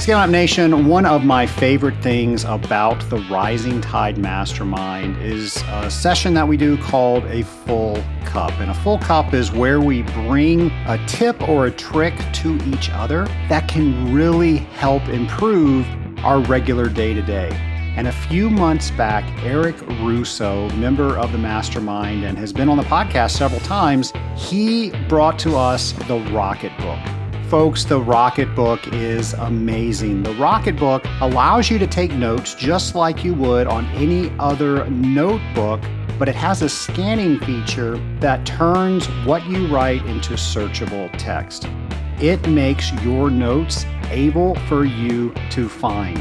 Scale Up Nation, one of my favorite things about the Rising Tide Mastermind is a session that we do called a full cup. And a full cup is where we bring a tip or a trick to each other that can really help improve our regular day-to-day. And a few months back, Eric Russo, member of the Mastermind and has been on the podcast several times, he brought to us the Rocket Book. Folks, the Rocket Book is amazing. The Rocket Book allows you to take notes just like you would on any other notebook, but it has a scanning feature that turns what you write into searchable text. It makes your notes able for you to find.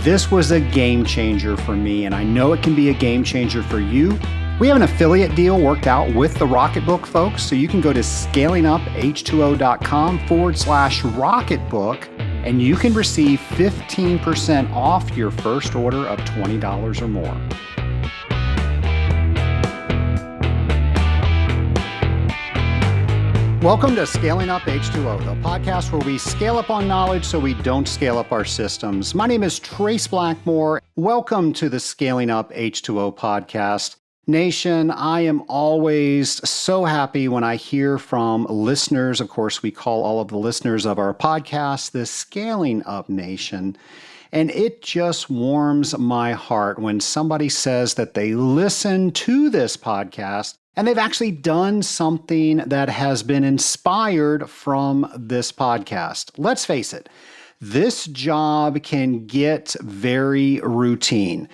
This was a game changer for me, and I know it can be a game changer for you. We have an affiliate deal worked out with the Rocket Book, folks, so you can go to scalinguph2o.com/rocketbook, and you can receive 15% off your first order of $20 or more. Welcome to Scaling Up H2O, the podcast where we scale up on knowledge so we don't scale up our systems. My name is Trace Blackmore. Welcome to the Scaling Up H2O podcast. Nation, I am always so happy when I hear from listeners. Of course, we call all of the listeners of our podcast the Scaling Up Nation. And it just warms my heart when somebody says that they listen to this podcast and they've actually done something that has been inspired from this podcast. Let's face it, this job can get very routine.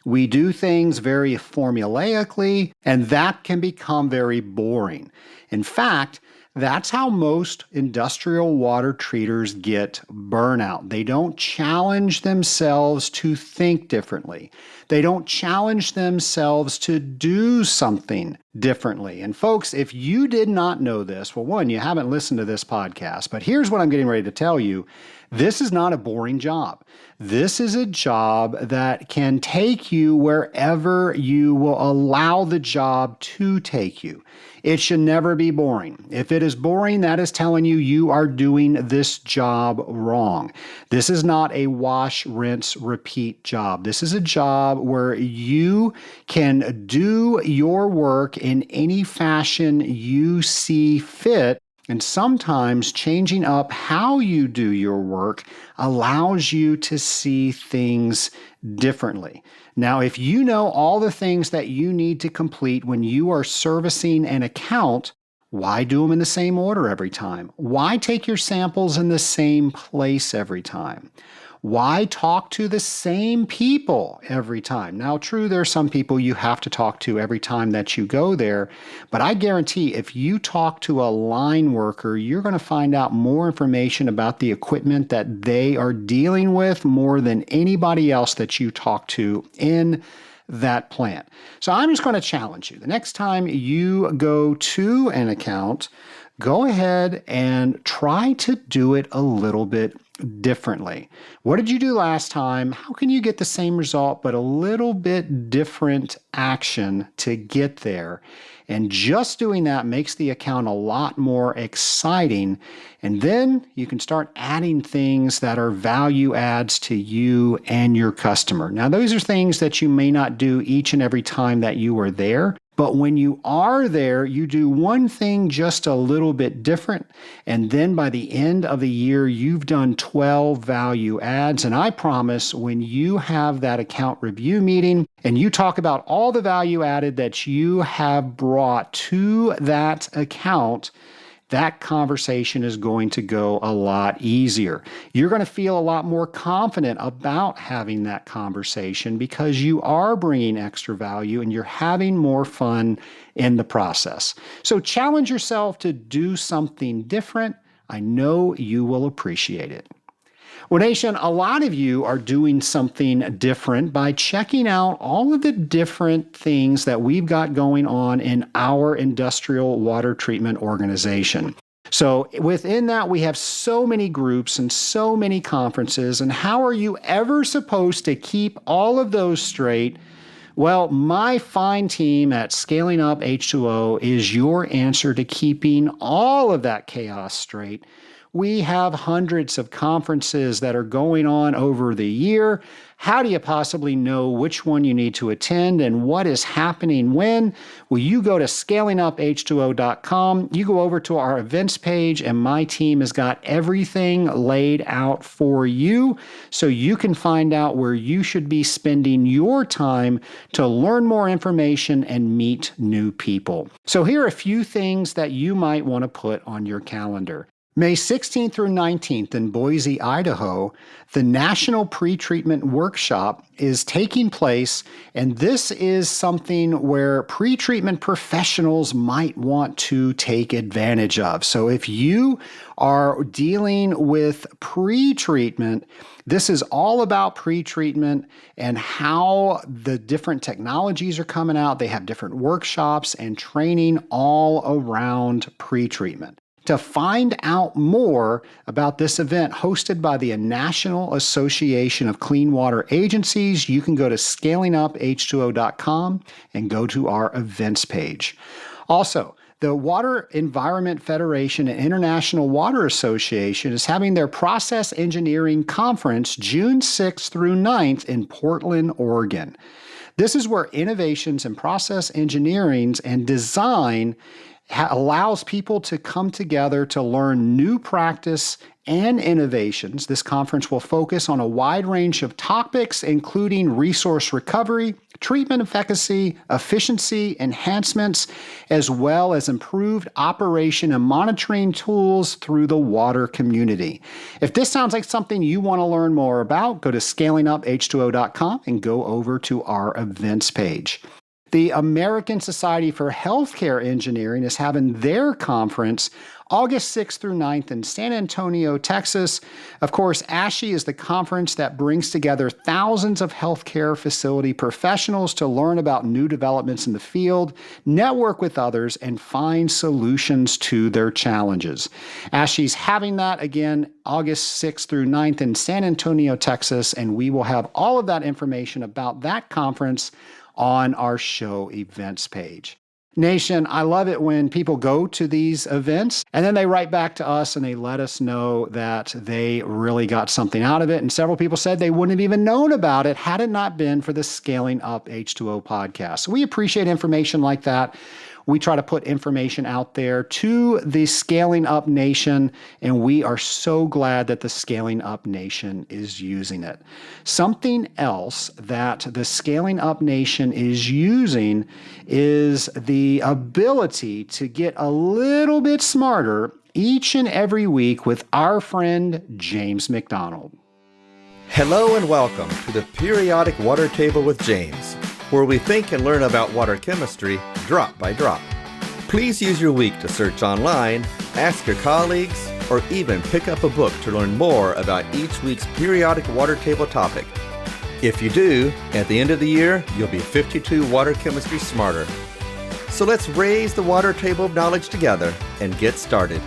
We do things very formulaically, and that can become very boring. In fact, that's how most industrial water treaters get burnout. They don't challenge themselves to think differently. They don't challenge themselves to do something differently. And folks, if you did not know this, well, one, you haven't listened to this podcast, but here's what I'm getting ready to tell you. This is not a boring job. This is a job that can take you wherever you will allow the job to take you. It should never be boring. If it is boring, that is telling you you are doing this job wrong. This is not a wash, rinse, repeat job. This is a job where you can do your work in any fashion you see fit. And sometimes changing up how you do your work allows you to see things differently. Now, if you know all the things that you need to complete when you are servicing an account, why do them in the same order every time? Why take your samples in the same place every time? Why talk to the same people every time? Now, true, there are some people you have to talk to every time that you go there, but I guarantee if you talk to a line worker, you're going to find out more information about the equipment that they are dealing with more than anybody else that you talk to in that plant. So I'm just going to challenge you. The next time you go to an account, go ahead and try to do it a little bit differently. What did you do last time? How can you get the same result, but a little bit different action to get there? And just doing that makes the account a lot more exciting. And then you can start adding things that are value adds to you and your customer. Now, those are things that you may not do each and every time that you are there. But when you are there, you do one thing just a little bit different. And then by the end of the year, you've done 12 value adds. And I promise when you have that account review meeting and you talk about all the value added that you have brought to that account, that conversation is going to go a lot easier. You're going to feel a lot more confident about having that conversation because you are bringing extra value and you're having more fun in the process. So challenge yourself to do something different. I know you will appreciate it. Well, Nation, a lot of you are doing something different by checking out all of the different things that we've got going on in our industrial water treatment organization. So within that, we have so many groups and so many conferences. And how are you ever supposed to keep all of those straight? Well, my fine team at Scaling Up H2O is your answer to keeping all of that chaos straight. We have hundreds of conferences that are going on over the year. How do you possibly know which one you need to attend and what is happening when? Well, you go to scalinguph2o.com, you go over to our events page, and my team has got everything laid out for you so you can find out where you should be spending your time to learn more information and meet new people. So here are a few things that you might want to put on your calendar. May 16th through 19th in Boise, Idaho, the National Pretreatment Workshop is taking place, and this is something where pretreatment professionals might want to take advantage of. So if you are dealing with pretreatment, this is all about pretreatment and how the different technologies are coming out. They have different workshops and training all around pretreatment. To find out more about this event hosted by the National Association of Clean Water Agencies, you can go to scalinguph2o.com and go to our events page. Also, the Water Environment Federation and International Water Association is having their Process Engineering Conference June 6th through 9th in Portland, Oregon. This is where innovations in process engineering and design allows people to come together to learn new practice and innovations. This conference will focus on a wide range of topics, including resource recovery, treatment efficacy, efficiency enhancements, as well as improved operation and monitoring tools through the water community. If this sounds like something you want to learn more about, go to scalinguph2o.com and go over to our events page. The American Society for Healthcare Engineering is having their conference August 6th through 9th in San Antonio, Texas. Of course, ASHE is the conference that brings together thousands of healthcare facility professionals to learn about new developments in the field, network with others, and find solutions to their challenges. ASHE's having that again August 6th through 9th in San Antonio, Texas, and we will have all of that information about that conference on our show events page. Nation, I love it when people go to these events and then they write back to us and they let us know that they really got something out of it. And several people said they wouldn't have even known about it had it not been for the Scaling Up H2O podcast. So we appreciate information like that. We try to put information out there to the Scaling Up Nation, and we are so glad that the Scaling Up Nation is using it. Something else that the Scaling Up Nation is using is the ability to get a little bit smarter each and every week with our friend James McDonald. Hello and welcome to the Periodic Water Table with James, where we think and learn about water chemistry drop by drop. Please use your week to search online, ask your colleagues, or even pick up a book to learn more about each week's periodic water table topic. If you do, at the end of the year, you'll be 52 water chemistry smarter. So let's raise the water table of knowledge together and get started.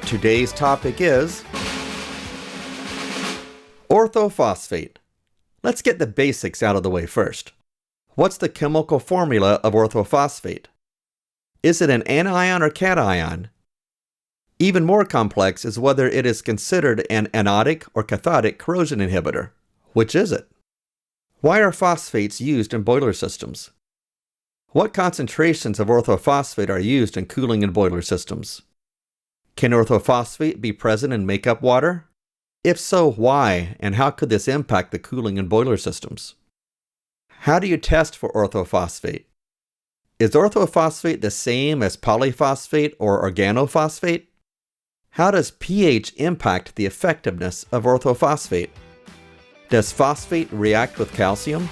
Today's topic is orthophosphate. Let's get the basics out of the way first. What's the chemical formula of orthophosphate? Is it an anion or cation? Even more complex is whether it is considered an anodic or cathodic corrosion inhibitor. Which is it? Why are phosphates used in boiler systems? What concentrations of orthophosphate are used in cooling and boiler systems? Can orthophosphate be present in makeup water? If so, why, and how could this impact the cooling and boiler systems? How do you test for orthophosphate? Is orthophosphate the same as polyphosphate or organophosphate? How does pH impact the effectiveness of orthophosphate? Does phosphate react with calcium?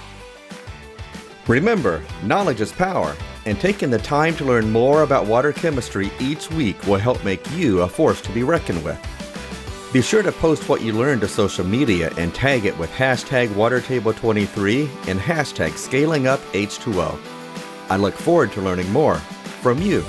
Remember, knowledge is power, and taking the time to learn more about water chemistry each week will help make you a force to be reckoned with. Be sure to post what you learned to social media and tag it with hashtag WaterTable23 and hashtag ScalingUpH2O. I look forward to learning more from you.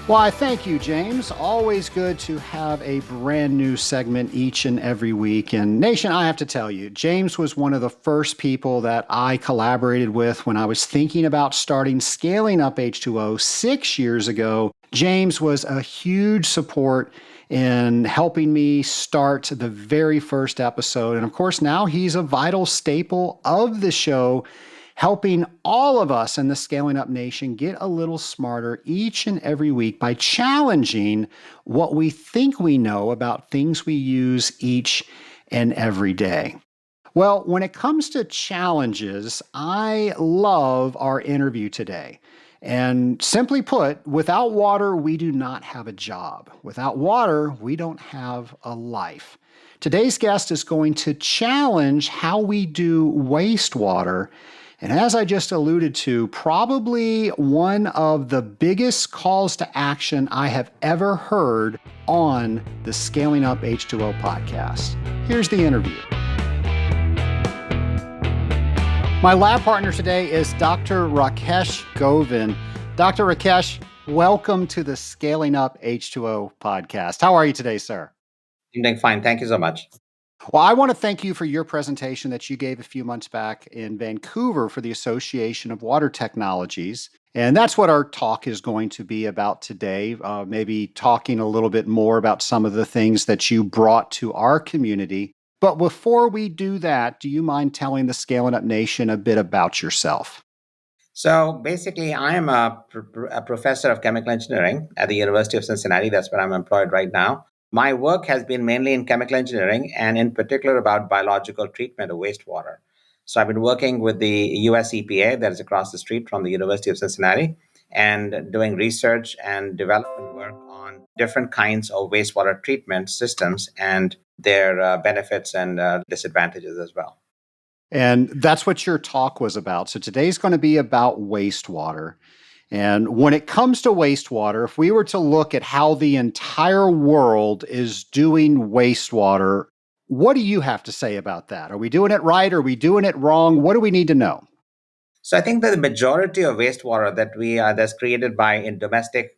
Why, thank you, James. Always good to have a brand new segment each and every week. And Nation, I have to tell you, James was one of the first people that I collaborated with when I was thinking about starting scaling up H2O 6 years ago. James was a huge support in helping me start the very first episode. And of course, now he's a vital staple of the show, helping all of us in the Scaling Up Nation get a little smarter each and every week by challenging what we think we know about things we use each and every day. Well, when it comes to challenges, I love our interview today. And simply put, without water, we do not have a job. Without water, we don't have a life. Today's guest is going to challenge how we do wastewater. And as I just alluded to, probably one of the biggest calls to action I have ever heard on the Scaling Up H2O podcast. Here's the interview. My lab partner today is Dr. Rakesh Govind. Dr. Rakesh, welcome to the Scaling Up H2O podcast. How are you today, sir? I'm doing fine. Thank you so much. Well, I want to thank you for your presentation that you gave a few months back in Vancouver for the Association of Water Technologies. And that's what our talk is going to be about today, maybe talking a little bit more about some of the things that you brought to our community. But before we do that, do you mind telling the Scaling Up Nation a bit about yourself? So basically, I am a professor of chemical engineering at the University of Cincinnati. That's where I'm employed right now. My work has been mainly in chemical engineering and in particular about biological treatment of wastewater. So I've been working with the US EPA that is across the street from the University of Cincinnati and doing research and development work on different kinds of wastewater treatment systems and their benefits and disadvantages as well. And that's what your talk was about. So today's going to be about wastewater. And when it comes to wastewater, if we were to look at how the entire world is doing wastewater, what do you have to say about that? Are we doing it right? Are we doing it wrong? What do we need to know? So I think that the majority of wastewater that that's created by in domestic,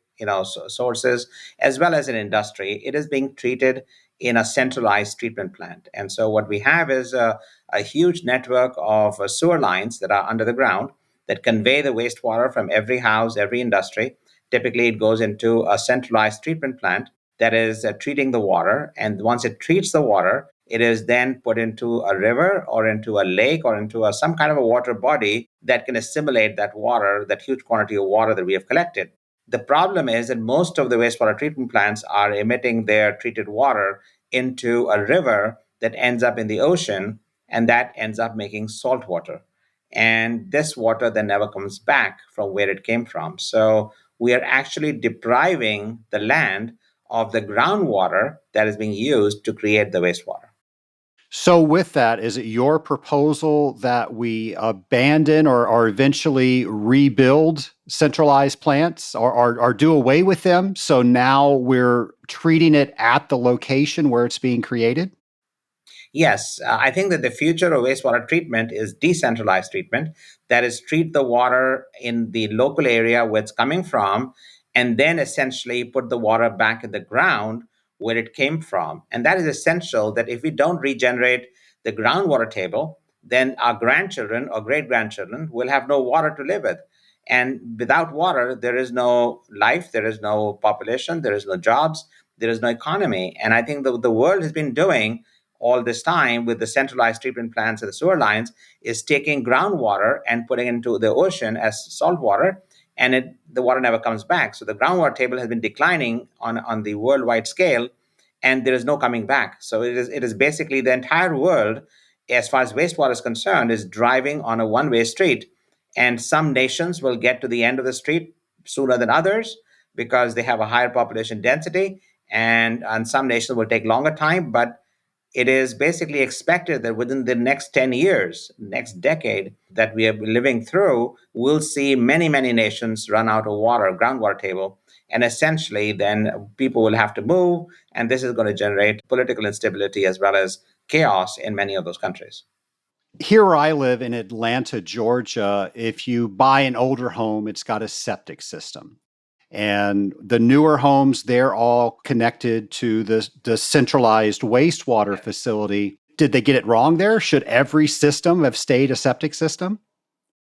sources as well as in industry, it is being treated in a centralized treatment plant. And so what we have is a huge network of sewer lines that are under the ground that convey the wastewater from every house, every industry. Typically, it goes into a centralized treatment plant that is treating the water. And once it treats the water, it is then put into a river or into a lake or into some kind of a water body that can assimilate that water, that huge quantity of water that we have collected. The problem is that most of the wastewater treatment plants are emitting their treated water into a river that ends up in the ocean, and that ends up making salt water. And this water then never comes back from where it came from. So we are actually depriving the land of the groundwater that is being used to create the wastewater. So, with that, is it your proposal that we abandon or eventually rebuild centralized plants or do away with them? So now we're treating it at the location where it's being created? Yes, I think that the future of wastewater treatment is decentralized treatment. That is, treat the water in the local area where it's coming from, and then essentially put the water back in the ground where it came from. And that is essential that if we don't regenerate the groundwater table, then our grandchildren or great grandchildren will have no water to live with. And without water, there is no life, there is no population, there is no jobs, there is no economy. And I think the world has been doing all this time with the centralized treatment plants and the sewer lines is taking groundwater and putting it into the ocean as salt water, and the water never comes back. So the groundwater table has been declining on the worldwide scale, and there is no coming back. So it is basically the entire world, as far as wastewater is concerned, is driving on a one-way street. And some nations will get to the end of the street sooner than others because they have a higher population density, and some nations will take longer time, but it is basically expected that within the next 10 years, next decade that we are living through, we'll see many, many nations run out of water, groundwater table. And essentially, then people will have to move. And this is going to generate political instability as well as chaos in many of those countries. Here where I live in Atlanta, Georgia, if you buy an older home, it's got a septic system. And the newer homes, they're all connected to the centralized wastewater facility. Did they get it wrong there? Should every system have stayed a septic system?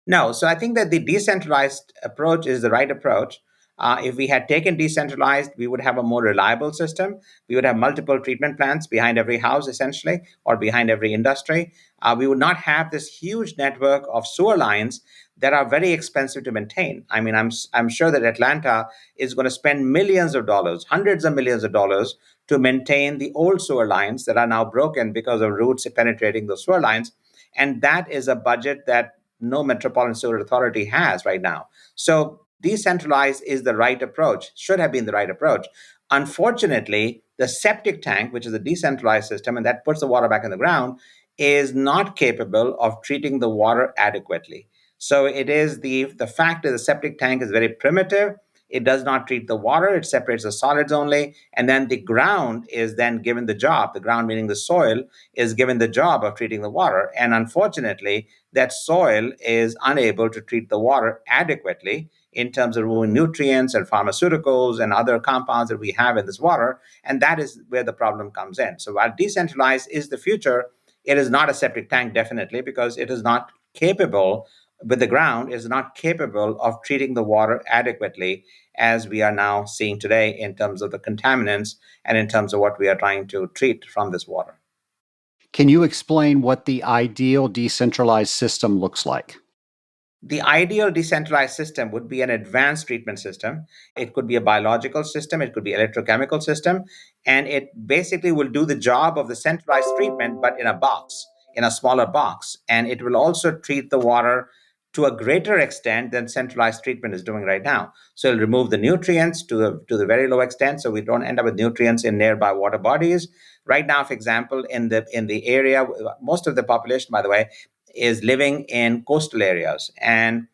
No, so I think that the decentralized approach is the right approach. If we had taken decentralized, we would have a more reliable system. We would have multiple treatment plants behind every house, essentially, or behind every industry. We would not have this huge network of sewer lines that are very expensive to maintain. I mean, I'm sure that Atlanta is going to spend millions of dollars, hundreds of millions of dollars, to maintain the old sewer lines that are now broken because of roots penetrating those sewer lines. And that is a budget that no metropolitan sewer authority has right now. So decentralized is the right approach, should have been the right approach. Unfortunately, the septic tank, which is a decentralized system and that puts the water back in the ground, is not capable of treating the water adequately. So it is the fact that the septic tank is very primitive. It does not treat the water, it separates the solids only. And then the ground is then given the job, the ground meaning the soil, is given the job of treating the water. And unfortunately, that soil is unable to treat the water adequately in terms of removing nutrients and pharmaceuticals and other compounds that we have in this water. And that is where the problem comes in. So while decentralized is the future, it is not a septic tank, definitely, because it is not capable, with the ground, is not capable of treating the water adequately as we are now seeing today in terms of the contaminants and in terms of what we are trying to treat from this water. Can you explain what the ideal decentralized system looks like? The ideal decentralized system would be an advanced treatment system. It could be a biological system, it could be electrochemical system, and it basically will do the job of the centralized treatment, but in a box, in a smaller box. And it will also treat the water to a greater extent than centralized treatment is doing right now. So it'll remove the nutrients to the very low extent, so we don't end up with nutrients in nearby water bodies. Right now, for example, in the area, most of the population, by the way, is living in coastal areas, and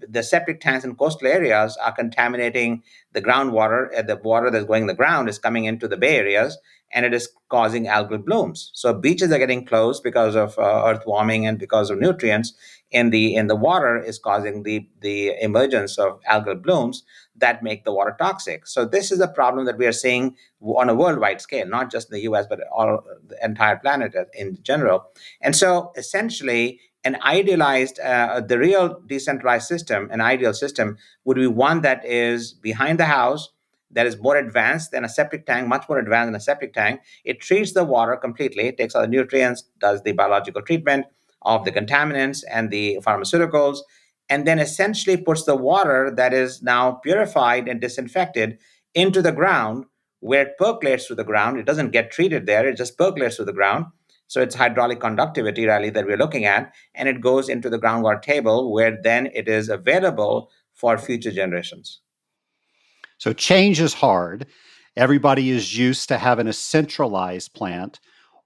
the septic tanks in coastal areas are contaminating the groundwater. The water that's going in the ground is coming into the bay areas, and it is causing algal blooms. So beaches are getting closed because of earth warming and because of nutrients in the water is causing the emergence of algal blooms that make the water toxic. So this is a problem that we are seeing on a worldwide scale, not just in the U.S. but all the entire planet in general. And so essentially, an idealized, the real decentralized system, an ideal system, would be one that is behind the house, that is more advanced than a septic tank, much more advanced than a septic tank. It treats the water completely, it takes all the nutrients, does the biological treatment of the contaminants and the pharmaceuticals, and then essentially puts the water that is now purified and disinfected into the ground where it percolates through the ground. It doesn't get treated there, it just percolates through the ground. So it's hydraulic conductivity really that we're looking at, and it goes into the groundwater table where then it is available for future generations. So change is hard. Everybody is used to having a centralized plant.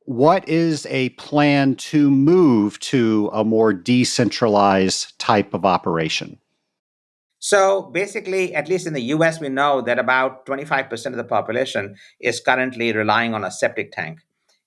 What is a plan to move to a more decentralized type of operation? So basically, at least in the US, we know that about 25% of the population is currently relying on a septic tank.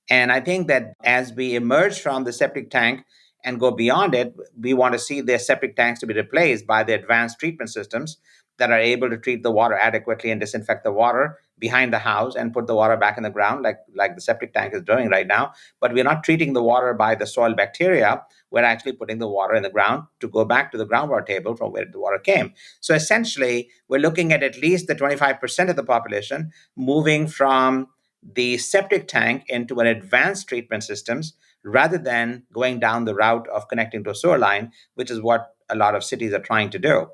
And I think that as we emerge from the septic tank and go beyond it, we want to see the septic tanks to be replaced by the advanced treatment systems that are able to treat the water adequately and disinfect the water behind the house and put the water back in the ground like the septic tank is doing right now. But we're not treating the water by the soil bacteria. We're actually putting the water in the ground to go back to the groundwater table from where the water came. So essentially, we're looking at least the 25% of the population moving from the septic tank into an advanced treatment systems rather than going down the route of connecting to a sewer line, which is what a lot of cities are trying to do.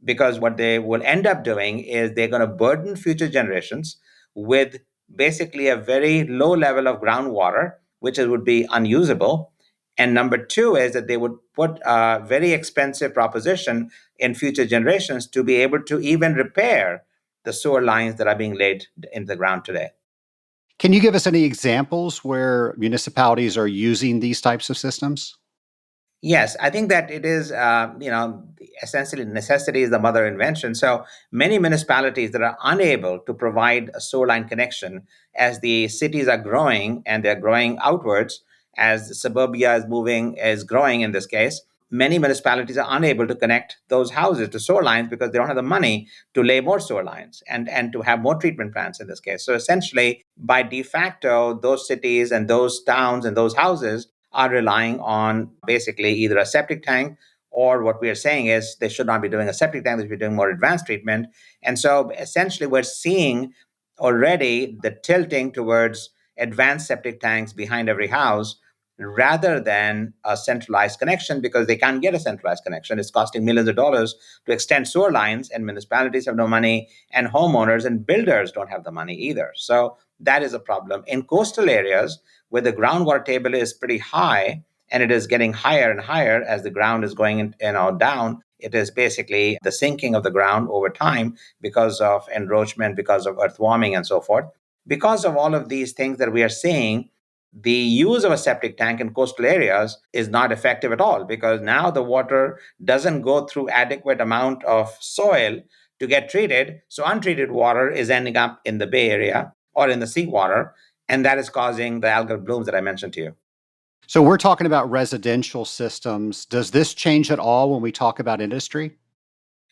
Because what they will end up doing is they're going to burden future generations with basically a very low level of groundwater, which would be unusable. And number two is that they would put a very expensive proposition in future generations to be able to even repair the sewer lines that are being laid in the ground today. Can you give us any examples where municipalities are using these types of systems? Yes, I think that it is, essentially necessity is the mother of invention. So many municipalities that are unable to provide a sewer line connection as the cities are growing and they're growing outwards, as suburbia is growing in this case, many municipalities are unable to connect those houses to sewer lines because they don't have the money to lay more sewer lines and to have more treatment plants in this case. So essentially, by de facto, those cities and those towns and those houses are relying on basically either a septic tank, or what we are saying is they should not be doing a septic tank, they should be doing more advanced treatment. And so essentially, we're seeing already the tilting towards advanced septic tanks behind every house rather than a centralized connection, because they can't get a centralized connection. It's costing millions of dollars to extend sewer lines, and municipalities have no money, and homeowners and builders don't have the money either. So that is a problem. In coastal areas where the groundwater table is pretty high, and it is getting higher and higher as the ground is going down, it is basically the sinking of the ground over time because of encroachment, because of earth warming, and so forth. Because of all of these things that we are seeing, the use of a septic tank in coastal areas is not effective at all, because now the water doesn't go through adequate amount of soil to get treated. So untreated water is ending up in the Bay Area or in the seawater, and that is causing the algal blooms that I mentioned to you. So we're talking about residential systems. Does this change at all when we talk about industry?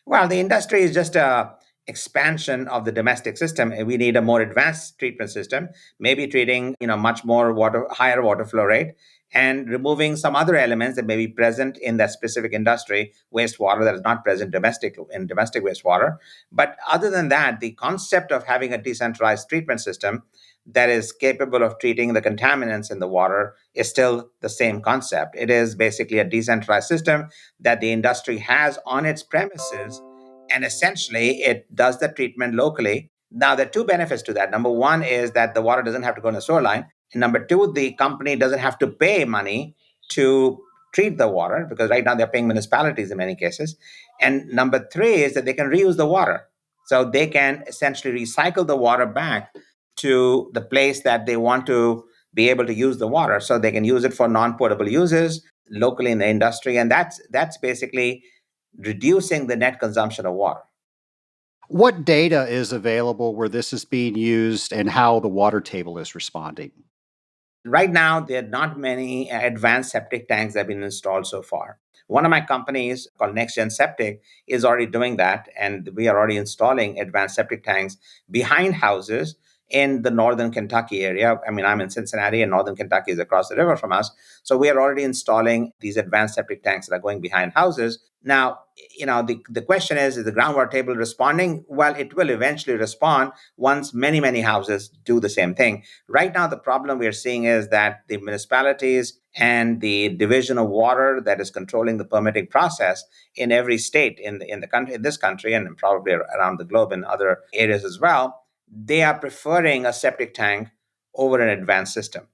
Well, the industry is just a expansion of the domestic system. We need a more advanced treatment system, maybe treating, much more water, higher water flow rate, and removing some other elements that may be present in that specific industry, wastewater, that is not present in domestic wastewater. But other than that, the concept of having a decentralized treatment system that is capable of treating the contaminants in the water is still the same concept. It is basically a decentralized system that the industry has on its premises, and essentially it does the treatment locally. Now, there are two benefits to that. Number one is that the water doesn't have to go in the sewer line. And number two, the company doesn't have to pay money to treat the water, because right now they're paying municipalities in many cases. And number three is that they can reuse the water. So they can essentially recycle the water back to the place that they want to be able to use the water. So they can use it for non-potable uses locally in the industry. And that's basically reducing the net consumption of water. What data is available where this is being used and how the water table is responding? Right now, there are not many advanced septic tanks that have been installed so far. One of my companies called NextGen Septic is already doing that, and we are already installing advanced septic tanks behind houses in the northern Kentucky area. I mean, I'm in Cincinnati, and northern Kentucky is across the river from us. So we are already installing these advanced septic tanks that are going behind houses. Now, the question is the groundwater table responding? Well, it will eventually respond once many, many houses do the same thing. Right now, the problem we are seeing is that the municipalities and the division of water that is controlling the permitting process in every state in the country, in this country, and probably around the globe in other areas as well, they are preferring a septic tank over an advanced system.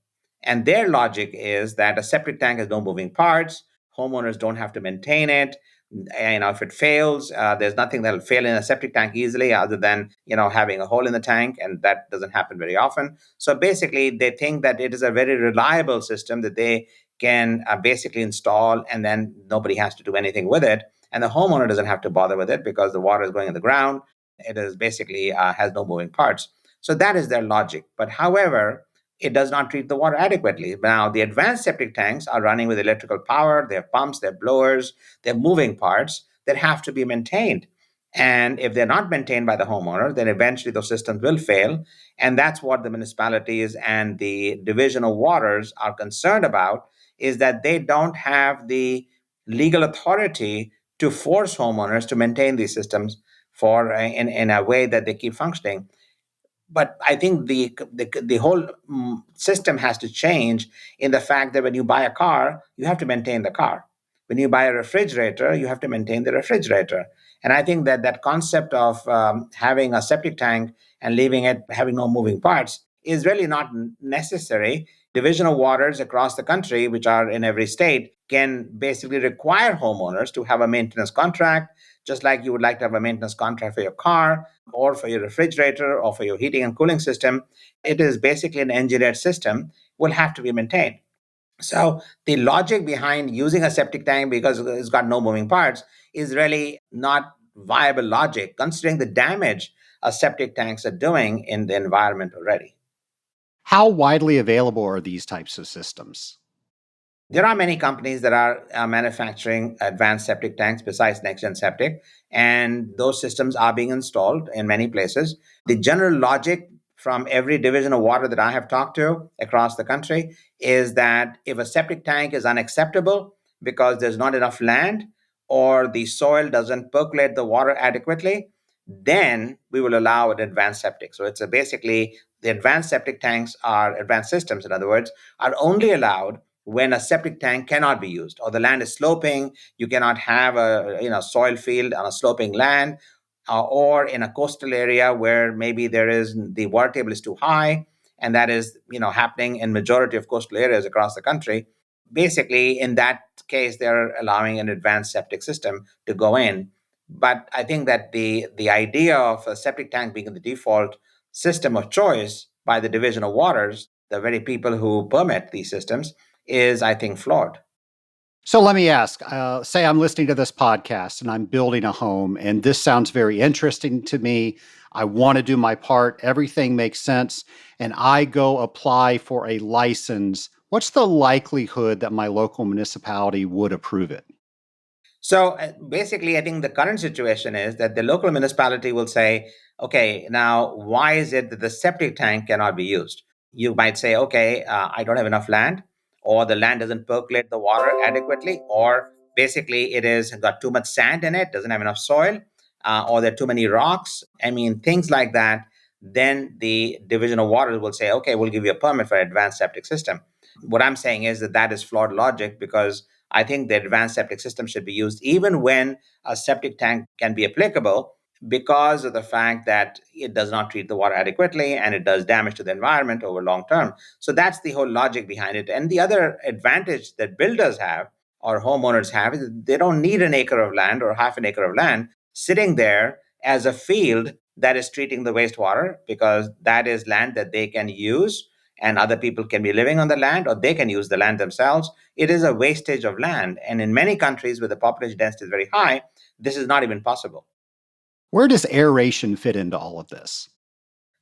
And their logic is that a septic tank has no moving parts, homeowners don't have to maintain it. If it fails, there's nothing that'll fail in a septic tank easily other than having a hole in the tank, and that doesn't happen very often. So basically, they think that it is a very reliable system that they can basically install, and then nobody has to do anything with it, and the homeowner doesn't have to bother with it because the water is going in the ground. It is basically has no moving parts. So that is their logic. But however, it does not treat the water adequately. Now, the advanced septic tanks are running with electrical power. They have pumps, they have blowers, they have moving parts that have to be maintained. And if they're not maintained by the homeowner, then eventually those systems will fail. And that's what the municipalities and the division of waters are concerned about, is that they don't have the legal authority to force homeowners to maintain these systems in a way that they keep functioning. But I think the whole system has to change in the fact that when you buy a car, you have to maintain the car. When you buy a refrigerator, you have to maintain the refrigerator. And I think that that concept of having a septic tank and leaving it having no moving parts is really not necessary. Division of waters across the country, which are in every state, can basically require homeowners to have a maintenance contract, just like you would like to have a maintenance contract for your car or for your refrigerator or for your heating and cooling system. It is basically an engineered system, will have to be maintained. So the logic behind using a septic tank because it's got no moving parts is really not viable logic, considering the damage septic tanks are doing in the environment already. How widely available are these types of systems? There are many companies that are manufacturing advanced septic tanks besides NextGen Septic, and those systems are being installed in many places. The general logic from every division of water that I have talked to across the country is that if a septic tank is unacceptable because there's not enough land or the soil doesn't percolate the water adequately, then we will allow an advanced septic. So it's basically the advanced septic tanks are advanced systems, in other words, are only allowed when a septic tank cannot be used or the land is sloping. You cannot have a soil field on a sloping land, or in a coastal area where maybe there is the water table is too high, and that is happening in majority of coastal areas across the country. Basically, in that case, they're allowing an advanced septic system to go in. But I think that the idea of a septic tank being the default system of choice by the division of waters, the very people who permit these systems, is, I think, flawed. So let me ask, say I'm listening to this podcast and I'm building a home, and this sounds very interesting to me. I want to do my part. Everything makes sense. And I go apply for a license. What's the likelihood that my local municipality would approve it? So basically, I think the current situation is that the local municipality will say, okay, now why is it that the septic tank cannot be used? You might say, okay, I don't have enough land, or the land doesn't percolate the water adequately, or basically it is got too much sand in it, doesn't have enough soil, or there are too many rocks. I mean, things like that. Then the division of waters will say, okay, we'll give you a permit for an advanced septic system. What I'm saying is that that is flawed logic, because I think the advanced septic system should be used even when a septic tank can be applicable, because of the fact that it does not treat the water adequately and it does damage to the environment over long term. So that's the whole logic behind it. And the other advantage that builders have or homeowners have is they don't need an acre of land or half an acre of land sitting there as a field that is treating the wastewater, because that is land that they can use and other people can be living on the land, or they can use the land themselves. It is a wastage of land. And in many countries where the population density is very high, this is not even possible. Where does aeration fit into all of this?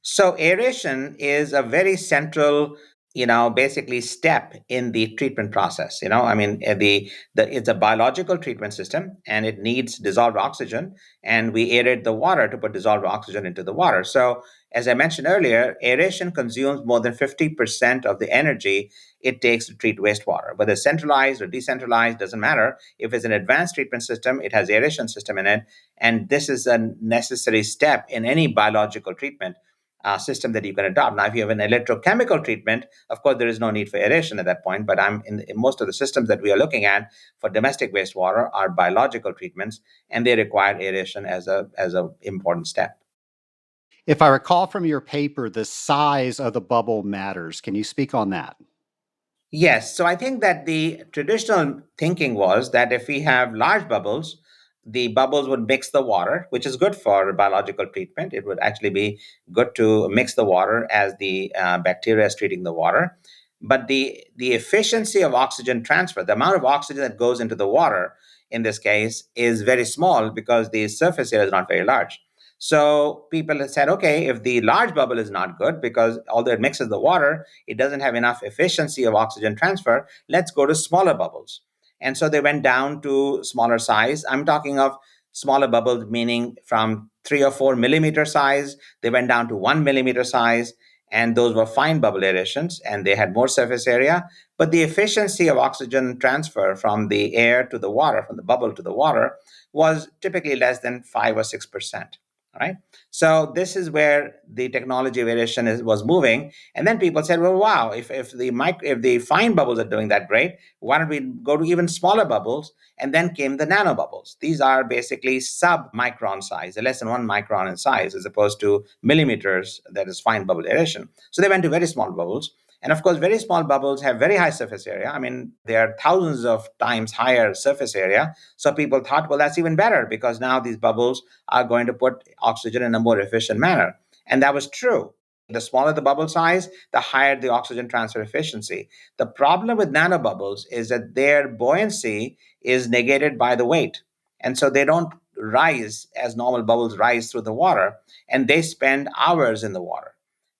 So aeration is a very central, basically step in the treatment process. I mean, it's a biological treatment system, and it needs dissolved oxygen, and we aerate the water to put dissolved oxygen into the water. So, as I mentioned earlier, aeration consumes more than 50% of the energy it takes to treat wastewater. Whether centralized or decentralized, doesn't matter. If it's an advanced treatment system, it has aeration system in it, and this is a necessary step in any biological treatment system that you can adopt. Now, if you have an electrochemical treatment, of course, there is no need for aeration at that point. But in most of the systems that we are looking at for domestic wastewater are biological treatments, and they require aeration as a important step. If I recall from your paper, the size of the bubble matters. Can you speak on that? Yes. So I think that the traditional thinking was that if we have large bubbles, the bubbles would mix the water, which is good for biological treatment. It would actually be good to mix the water as the bacteria is treating the water. But the efficiency of oxygen transfer, the amount of oxygen that goes into the water in this case, is very small because the surface area is not very large. So people have said, okay, if the large bubble is not good because although it mixes the water, it doesn't have enough efficiency of oxygen transfer, let's go to smaller bubbles. And so they went down to smaller size. I'm talking of smaller bubbles, meaning from 3 or 4 millimeter size, they went down to 1 millimeter size. And those were fine bubble aerations, and they had more surface area. But the efficiency of oxygen transfer from the air to the water, from the bubble to the water, was typically less than 5 or 6%. All right. So this is where the technology of aeration was moving. And then people said, well, wow, if the fine bubbles are doing that great, why don't we go to even smaller bubbles? And then came the nano bubbles. These are basically sub-micron size, less than 1 micron in size, as opposed to millimeters, that is fine bubble aeration. So they went to very small bubbles. And of course, very small bubbles have very high surface area. I mean, they are thousands of times higher surface area. So people thought, well, that's even better because now these bubbles are going to put oxygen in a more efficient manner. And that was true. The smaller the bubble size, the higher the oxygen transfer efficiency. The problem with nanobubbles is that their buoyancy is negated by the weight. And so they don't rise as normal bubbles rise through the water, and they spend hours in the water.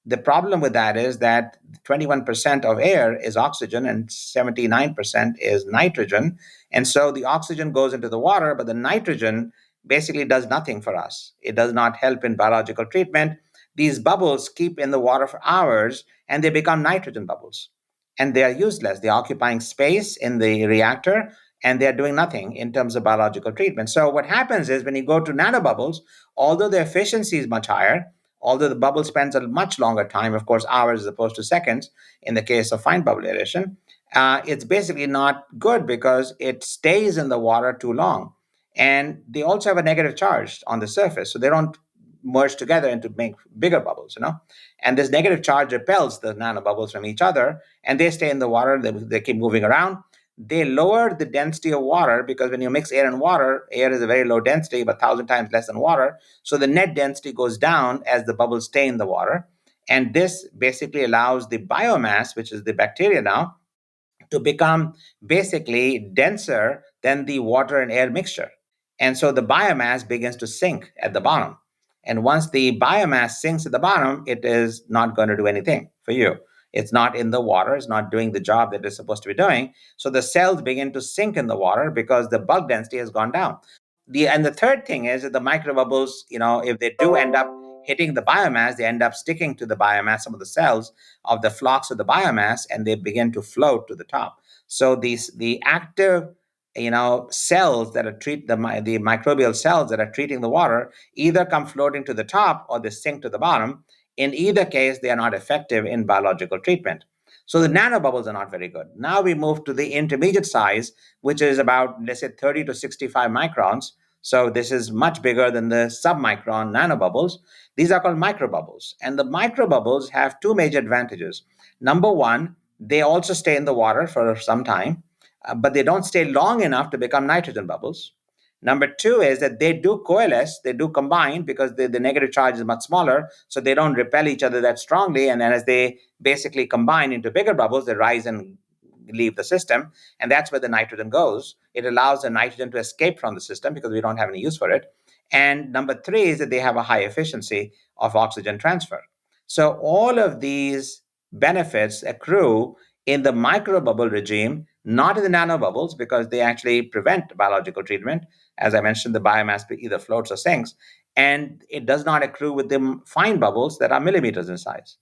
The problem with that is that 21% of air is oxygen and 79% is nitrogen. And so the oxygen goes into the water, but the nitrogen basically does nothing for us. It does not help in biological treatment. These bubbles keep in the water for hours and they become nitrogen bubbles. And they are useless. They're occupying space in the reactor and they're doing nothing in terms of biological treatment. So what happens is when you go to nanobubbles, although the efficiency is much higher, although the bubble spends a much longer time, of course, hours as opposed to seconds in the case of fine bubble addition, it's basically not good because it stays in the water too long. And they also have a negative charge on the surface, so they don't merge together and to make bigger bubbles. And this negative charge repels the nanobubbles from each other, and they stay in the water. They keep moving around. They lower the density of water because when you mix air and water, air is a very low density, but 1,000 times less than water. So the net density goes down as the bubbles stay in the water. And this basically allows the biomass, which is the bacteria now, to become basically denser than the water and air mixture. And so the biomass begins to sink at the bottom. And once the biomass sinks at the bottom, it is not going to do anything for you. It's not in the water, it's not doing the job that it's supposed to be doing. So the cells begin to sink in the water because the bulk density has gone down. The third thing is that the microbubbles, if they do end up hitting the biomass, they end up sticking to the biomass, some of the cells of the flocks of the biomass, and they begin to float to the top. So the active cells that are the microbial cells that are treating the water either come floating to the top or they sink to the bottom. In either case, they are not effective in biological treatment. So the nanobubbles are not very good. Now we move to the intermediate size, which is about, let's say, 30 to 65 microns. So this is much bigger than the submicron nanobubbles. These are called microbubbles. And the microbubbles have two major advantages. Number one, they also stay in the water for some time, but they don't stay long enough to become nitrogen bubbles. Number two is that they do coalesce, they do combine because the negative charge is much smaller, so they don't repel each other that strongly. And then as they basically combine into bigger bubbles, they rise and leave the system. And that's where the nitrogen goes. It allows the nitrogen to escape from the system because we don't have any use for it. And number three is that they have a high efficiency of oxygen transfer. So all of these benefits accrue in the microbubble regime, not in the nanobubbles, because they actually prevent biological treatment. As I mentioned, the biomass either floats or sinks, and it does not accrue with the fine bubbles that are millimeters in size.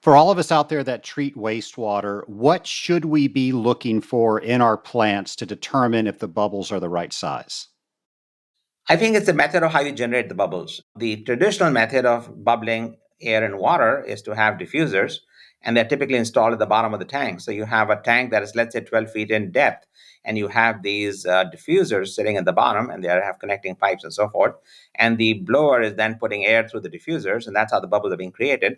For all of us out there that treat wastewater, what should we be looking for in our plants to determine if the bubbles are the right size? I think it's the method of how you generate the bubbles. The traditional method of bubbling air and water is to have diffusers, and they're typically installed at the bottom of the tank. So you have a tank that is, let's say, 12 feet in depth, and you have these diffusers sitting at the bottom, and they have connecting pipes and so forth. And the blower is then putting air through the diffusers, and that's how the bubbles are being created.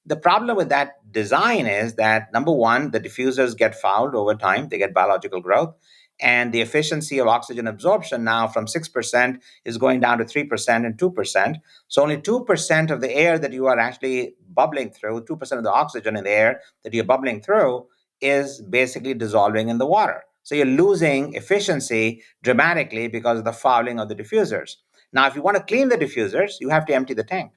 The problem with that design is that, number one, the diffusers get fouled over time, they get biological growth. And the efficiency of oxygen absorption now from 6% is going down to 3% and 2%. So only 2% of the air that you are actually bubbling through, 2% of the oxygen in the air that you're bubbling through is basically dissolving in the water. So you're losing efficiency dramatically because of the fouling of the diffusers. Now, if you want to clean the diffusers, you have to empty the tank.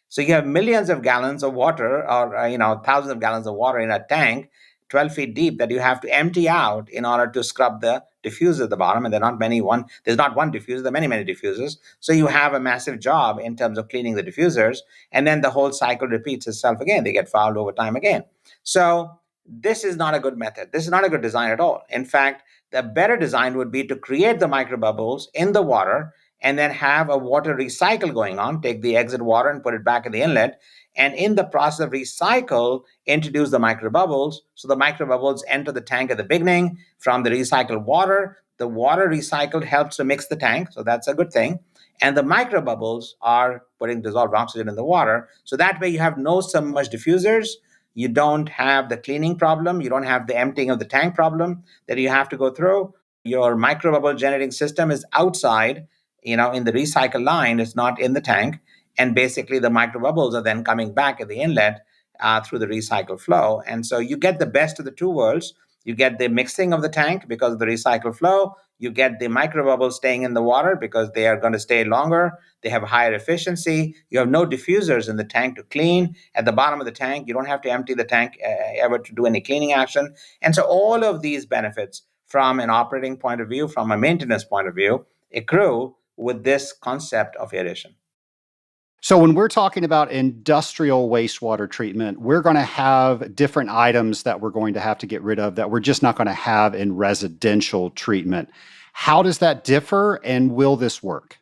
So you have millions of gallons of water, or thousands of gallons of water in a tank, 12 feet deep, that you have to empty out in order to scrub the diffuser at the bottom. And there's not one diffuser, there are many diffusers. So you have a massive job in terms of cleaning the diffusers, and then the whole cycle repeats itself again. They get fouled over time again. So this is not a good method. This is not a good design at all. In fact, the better design would be to create the microbubbles in the water and then have a water recycle going on. Take the exit water and put it back in the inlet. And in the process of recycle, introduce the microbubbles. So the microbubbles enter the tank at the beginning from the recycled water. The water recycled helps to mix the tank. So that's a good thing. And the microbubbles are putting dissolved oxygen in the water. So that way you have no submerged diffusers. You don't have the cleaning problem. You don't have the emptying of the tank problem that you have to go through. Your microbubble generating system is outside, in the recycle line. It's not in the tank. And basically the microbubbles are then coming back at the inlet through the recycle flow. And so you get the best of the two worlds. You get the mixing of the tank because of the recycle flow. You get the microbubbles staying in the water because they are going to stay longer. They have higher efficiency. You have no diffusers in the tank to clean. At the bottom of the tank, you don't have to empty the tank ever to do any cleaning action. And so all of these benefits from an operating point of view, from a maintenance point of view, accrue with this concept of aeration. So when we're talking about industrial wastewater treatment, we're going to have different items that we're going to have to get rid of that we're just not going to have in residential treatment. How does that differ, and will this work?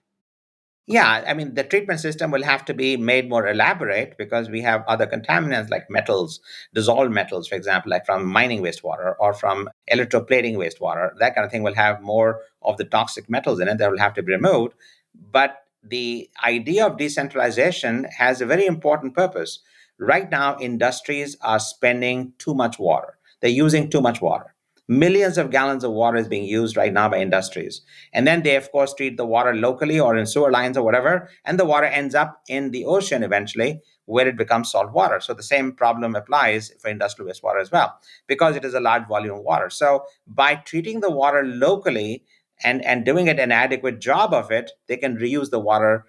Yeah, I mean, the treatment system will have to be made more elaborate because we have other contaminants like metals, dissolved metals, for example, like from mining wastewater or from electroplating wastewater. That kind of thing will have more of the toxic metals in it that will have to be removed. But the idea of decentralization has a very important purpose. Right now, industries are spending too much water, they're using too much water. Millions of gallons of water is being used right now by industries. And then they, of course, treat the water locally or in sewer lines or whatever, and the water ends up in the ocean eventually, where it becomes salt water. So the same problem applies for industrial wastewater as well, because it is a large volume of water. So by treating the water locally and doing it an adequate job of it, they can reuse the water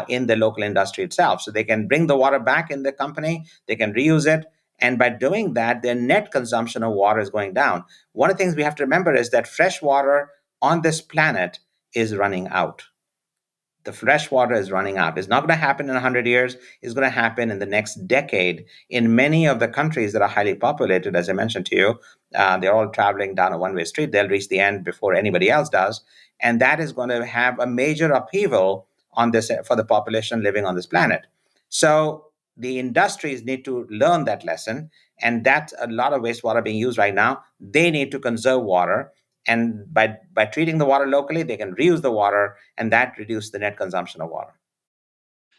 in the local industry itself. So they can bring the water back in the company, they can reuse it. And by doing that, their net consumption of water is going down. One of the things we have to remember is that fresh water on this planet is running out. The fresh water is running out. It's not going to happen in 100 years. It's going to happen in the next decade in many of the countries that are highly populated, as I mentioned to you. They're all traveling down a one-way street. They'll reach the end before anybody else does. And that is going to have a major upheaval on this for the population living on this planet. So the industries need to learn that lesson. And that's a lot of wastewater being used right now. They need to conserve water, and by treating the water locally, they can reuse the water, and that reduces the net consumption of water.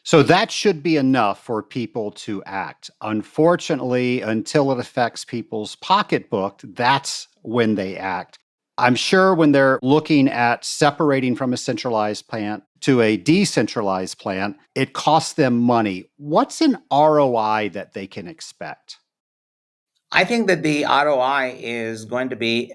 So that should be enough for people to act. Unfortunately, until it affects people's pocketbook, that's when they act. I'm sure when they're looking at separating from a centralized plant to a decentralized plant, it costs them money. What's an ROI that they can expect? I think that the ROI is going to be,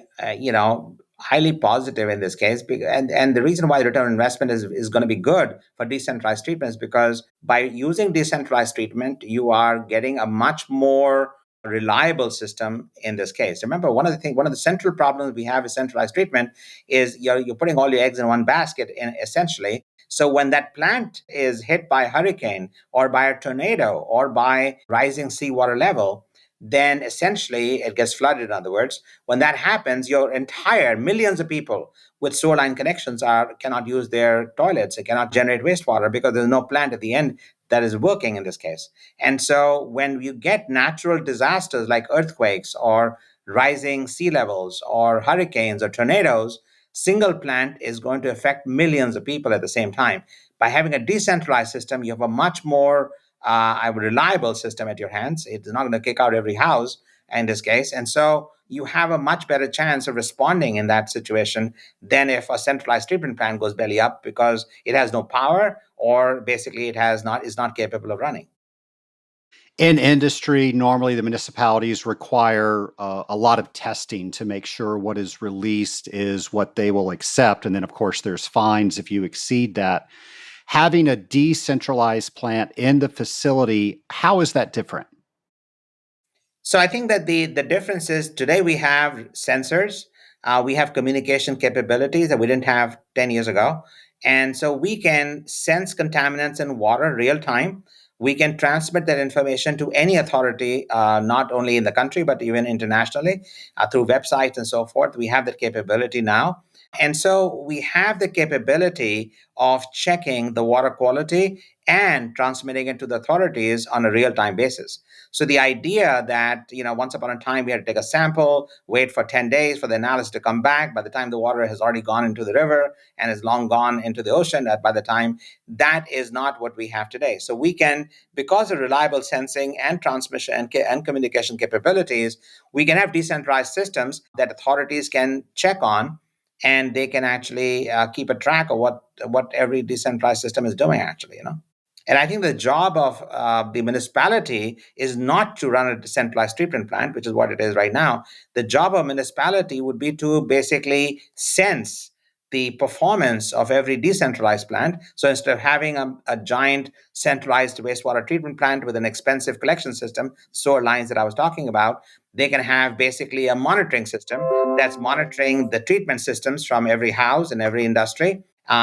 highly positive in this case. And the reason why the return on investment is going to be good for decentralized treatment is because by using decentralized treatment, you are getting a much more reliable system in this case. Remember, one of the central problems we have with centralized treatment is you're putting all your eggs in one basket, essentially. So when that plant is hit by a hurricane or by a tornado or by rising seawater level, then essentially it gets flooded. In other words, when that happens, your entire millions of people with sewer line connections cannot use their toilets, they cannot generate wastewater because there's no plant at the end that is working in this case. And so when you get natural disasters like earthquakes or rising sea levels or hurricanes or tornadoes, single plant is going to affect millions of people at the same time. By having a decentralized system, you have a much more a reliable system at your hands. It's not going to kick out every house in this case. And so you have a much better chance of responding in that situation than if a centralized treatment plant goes belly up because it has no power or basically it has not is not capable of running. In industry, normally the municipalities require a lot of testing to make sure what is released is what they will accept. And then, of course, there's fines if you exceed that. Having a decentralized plant in the facility, how is that different? So I think that the difference is today we have sensors, we have communication capabilities that we didn't have 10 years ago. And so we can sense contaminants in water real time. We can transmit that information to any authority, not only in the country, but even internationally through websites and so forth. We have that capability now. And so we have the capability of checking the water quality and transmitting it to the authorities on a real time basis. So the idea that, once upon a time we had to take a sample, wait for 10 days for the analysis to come back, by the time the water has already gone into the river and is long gone into the ocean, by the time, that is not what we have today. So we can, because of reliable sensing and transmission and communication capabilities, we can have decentralized systems that authorities can check on, and they can actually keep a track of what every decentralized system is doing, actually. And I think the job of the municipality is not to run a decentralized treatment plant, which is what it is right now. The job of municipality would be to basically sense the performance of every decentralized plant. So instead of having a giant centralized wastewater treatment plant with an expensive collection system, sewer lines that I was talking about, they can have basically a monitoring system that's monitoring the treatment systems from every house and every industry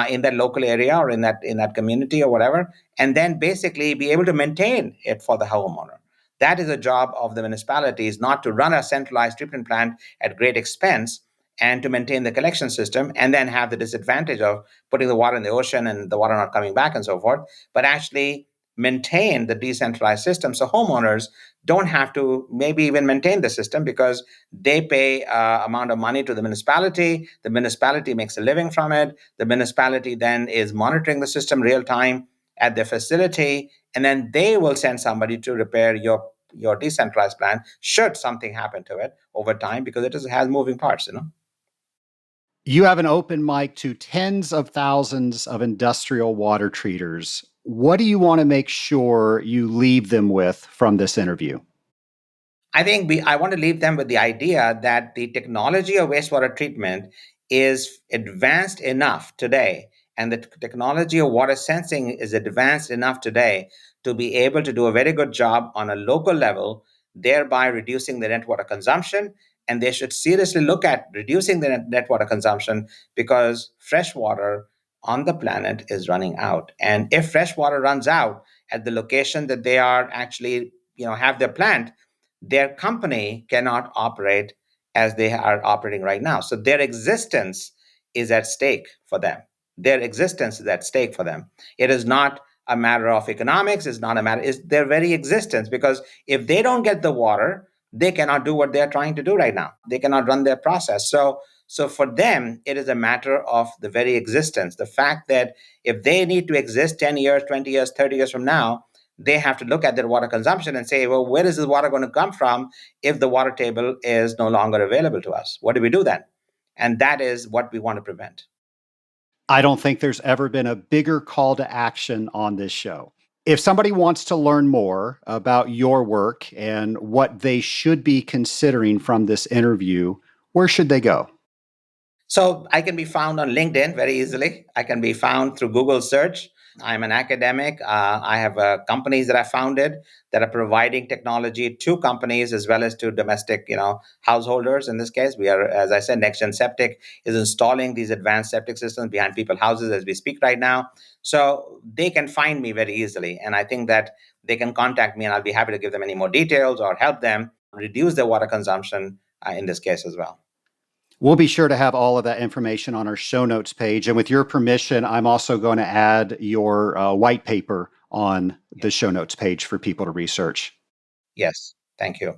in that local area or in that community or whatever, and then basically be able to maintain it for the homeowner. That is a job of the municipalities, not to run a centralized treatment plant at great expense and to maintain the collection system and then have the disadvantage of putting the water in the ocean and the water not coming back and so forth, but actually maintain the decentralized system so homeowners don't have to maybe even maintain the system because they pay amount of money to the municipality makes a living from it, the municipality then is monitoring the system real time at their facility, and then they will send somebody to repair your decentralized plant should something happen to it over time because has moving parts. You have an open mic to tens of thousands of industrial water treaters. What do you want to make sure you leave them with from this interview? I think I want to leave them with the idea that the technology of wastewater treatment is advanced enough today, and the technology of water sensing is advanced enough today to be able to do a very good job on a local level, thereby reducing the net water consumption. And they should seriously look at reducing the net water consumption because fresh water on the planet is running out. And if fresh water runs out at the location that they are actually, have their plant, their company cannot operate as they are operating right now. So their existence is at stake for them. Their existence is at stake for them. It is not a matter of economics, it's not a matter, it's their very existence. Because if they don't get the water, they cannot do what they're trying to do right now. They cannot run their process. So for them, it is a matter of the very existence. The fact that if they need to exist 10 years, 20 years, 30 years from now, they have to look at their water consumption and say, well, where is this water going to come from if the water table is no longer available to us? What do we do then? And that is what we want to prevent. I don't think there's ever been a bigger call to action on this show. If somebody wants to learn more about your work and what they should be considering from this interview, where should they go? So I can be found on LinkedIn very easily. I can be found through Google search. I'm an academic. I have companies that I founded that are providing technology to companies as well as to domestic, householders. In this case, we are, as I said, NextGen Septic is installing these advanced septic systems behind people's houses as we speak right now. So they can find me very easily. And I think that they can contact me and I'll be happy to give them any more details or help them reduce their water consumption in this case as well. We'll be sure to have all of that information on our show notes page. And with your permission, I'm also going to add your white paper on the show notes page for people to research. Yes, thank you.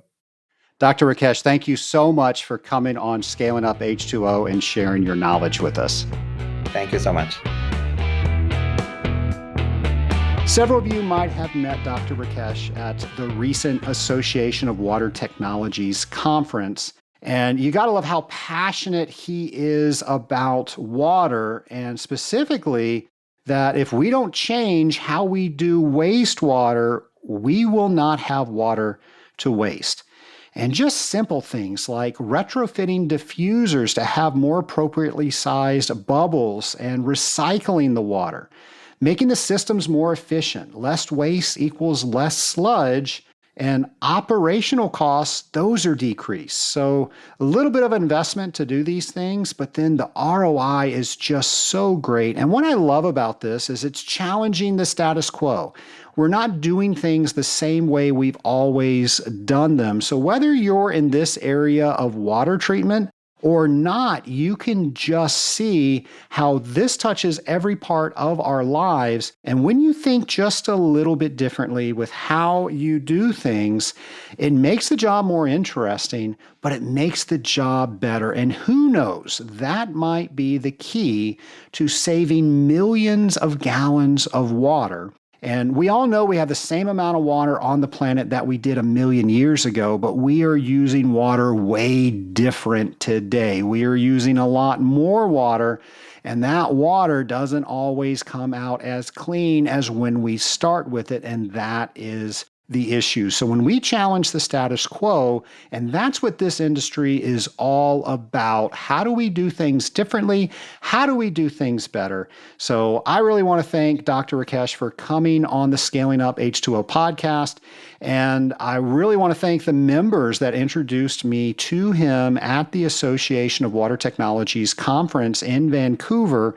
Dr. Rakesh, thank you so much for coming on Scaling Up H2O and sharing your knowledge with us. Thank you so much. Several of you might have met Dr. Rakesh at the recent Association of Water Technologies conference. And you got to love how passionate he is about water, and specifically that if we don't change how we do wastewater, we will not have water to waste. And just simple things like retrofitting diffusers to have more appropriately sized bubbles and recycling the water, making the systems more efficient. Less waste equals less sludge. And operational costs, those are decreased. So a little bit of investment to do these things, but then the ROI is just so great. And what I love about this is it's challenging the status quo. We're not doing things the same way we've always done them. So whether you're in this area of water treatment or not, you can just see how this touches every part of our lives. And when you think just a little bit differently with how you do things, it makes the job more interesting, but it makes the job better. And who knows, that might be the key to saving millions of gallons of water. And we all know we have the same amount of water on the planet that we did 1 million years ago, but we are using water way different today. We are using a lot more water, and that water doesn't always come out as clean as when we start with it, and that is the issues. So when we challenge the status quo, and that's what this industry is all about. How do we do things differently? How do we do things better? So I really want to thank Dr. Rakesh for coming on the Scaling Up H2O podcast. And I really want to thank the members that introduced me to him at the Association of Water Technologies conference in Vancouver.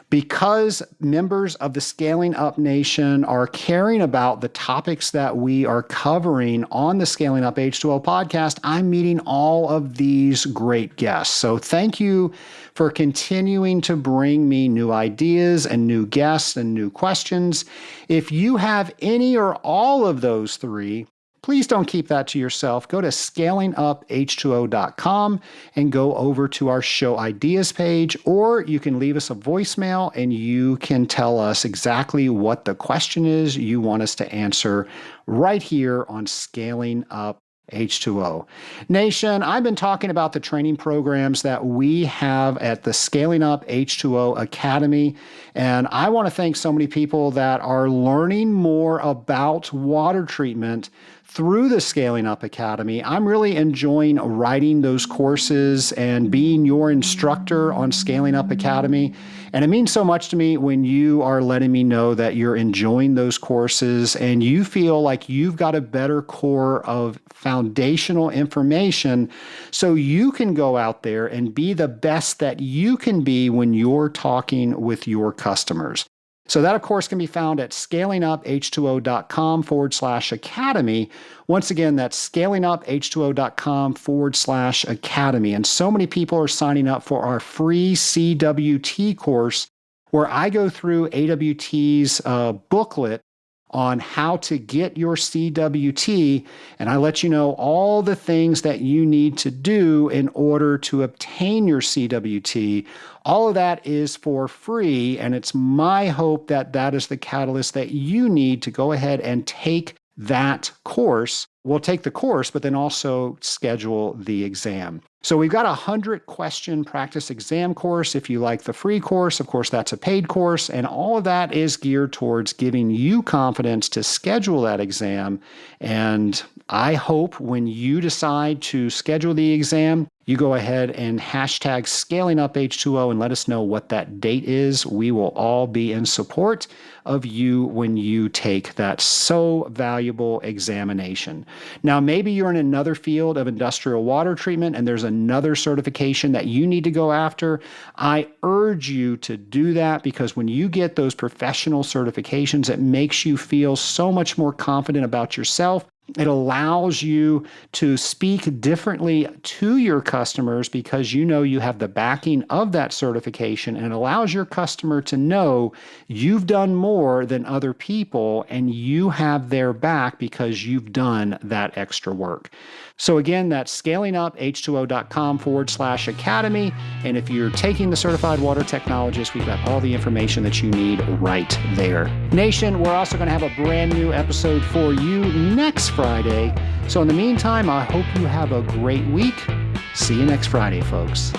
Because members of the Scaling Up Nation are caring about the topics that we are covering on the Scaling Up H2O podcast, I'm meeting all of these great guests. So thank you for continuing to bring me new ideas and new guests and new questions. If you have any or all of those three, please don't keep that to yourself. Go to scalinguph2o.com and go over to our show ideas page, or you can leave us a voicemail and you can tell us exactly what the question is you want us to answer right here on Scaling Up H2O. Nation, I've been talking about the training programs that we have at the Scaling Up H2O Academy, and I want to thank so many people that are learning more about water treatment through the Scaling Up Academy. I'm really enjoying writing those courses and being your instructor on Scaling Up Academy. And it means so much to me when you are letting me know that you're enjoying those courses and you feel like you've got a better core of foundational information so you can go out there and be the best that you can be when you're talking with your customers. So that, of course, can be found at scalinguph2o.com/academy. Once again, that's scalinguph2o.com/academy. And so many people are signing up for our free CWT course, where I go through AWT's booklet on how to get your CWT, and I let you know all the things that you need to do in order to obtain your CWT. All of that is for free, and it's my hope that that is the catalyst that you need to go ahead and take that course. We'll take the course, but then also schedule the exam. So we've got a 100-question practice exam course. If you like the free course, of course, that's a paid course. And all of that is geared towards giving you confidence to schedule that exam. And I hope when you decide to schedule the exam, you go ahead and hashtag Scaling Up H2O and let us know what that date is. We will all be in support of you when you take that so valuable examination. Now, maybe you're in another field of industrial water treatment and there's another certification that you need to go after. I urge you to do that, because when you get those professional certifications, it makes you feel so much more confident about yourself. It allows you to speak differently to your customers because you know you have the backing of that certification, and it allows your customer to know you've done more than other people and you have their back because you've done that extra work. So again, that's scalinguph2o.com/academy. And if you're taking the Certified Water Technologist, we've got all the information that you need right there. Nation, we're also going to have a brand new episode for you next Friday. So in the meantime, I hope you have a great week. See you next Friday, folks.